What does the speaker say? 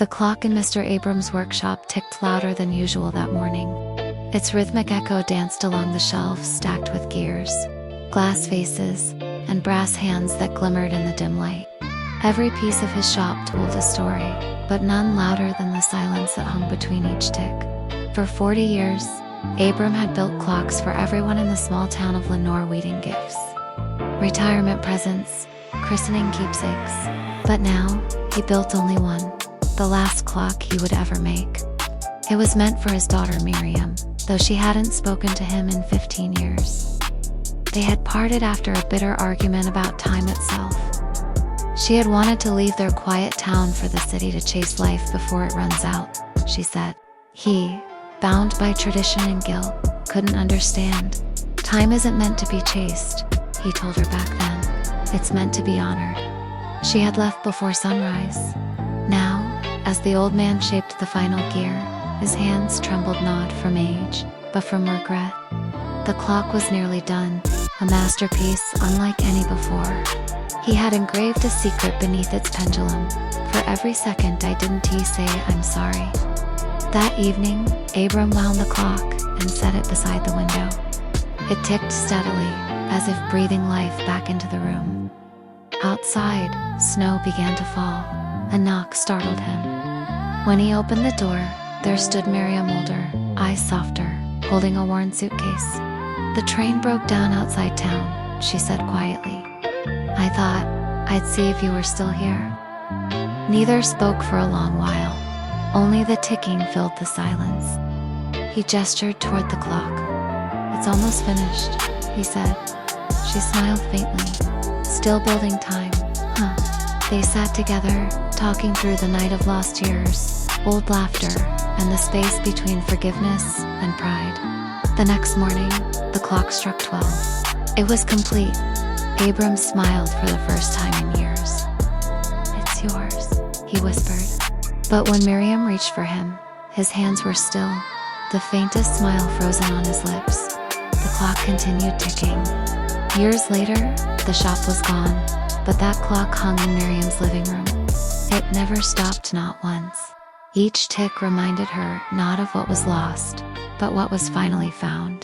The clock in Mr. Abrams' workshop ticked louder than usual that morning. Its rhythmic echo danced along the shelves stacked with gears, glass faces, and brass hands that glimmered in the dim light. Every piece of his shop told a story, but none louder than the silence that hung between each tick. For 40 years, Abram had built clocks for everyone in the small town of Lenore, weeding gifts, retirement presents, christening keepsakes. But now, he built only one, the last clock he would ever make. It was meant for his daughter Miriam, though she hadn't spoken to him in 15 years. They had parted after a bitter argument about time itself. She had wanted to leave their quiet town for the city to chase life before it runs out, she said. He, bound by tradition and guilt, couldn't understand. Time isn't meant to be chased, he told her back then. It's meant to be honored. She had left before sunrise. Now, as the old man shaped the final gear, his hands trembled not from age, but from regret. The clock was nearly done, a masterpiece unlike any before. He had engraved a secret beneath its pendulum. For every second I didn't say I'm sorry. That evening, Abram wound the clock and set it beside the window. It ticked steadily, as if breathing life back into the room. Outside, snow began to fall. A knock startled him. When he opened the door, there stood Miriam older, eyes softer, holding a worn suitcase. The train broke down outside town, she said quietly. I thought I'd see if you were still here. Neither spoke for a long while. Only the ticking filled the silence. He gestured toward the clock. It's almost finished, he said. She smiled faintly. Still building time, huh? They sat together, talking through the night of lost years, old laughter, and the space between forgiveness and pride. The next morning, the clock struck 12. It was complete. Abram smiled for the first time in years. It's yours, he whispered. But when Miriam reached for him, his hands were still, the faintest smile frozen on his lips. The clock continued ticking. Years later, the shop was gone, but that clock hung in Miriam's living room. It never stopped, not once. Each tick reminded her not of what was lost, but what was finally found.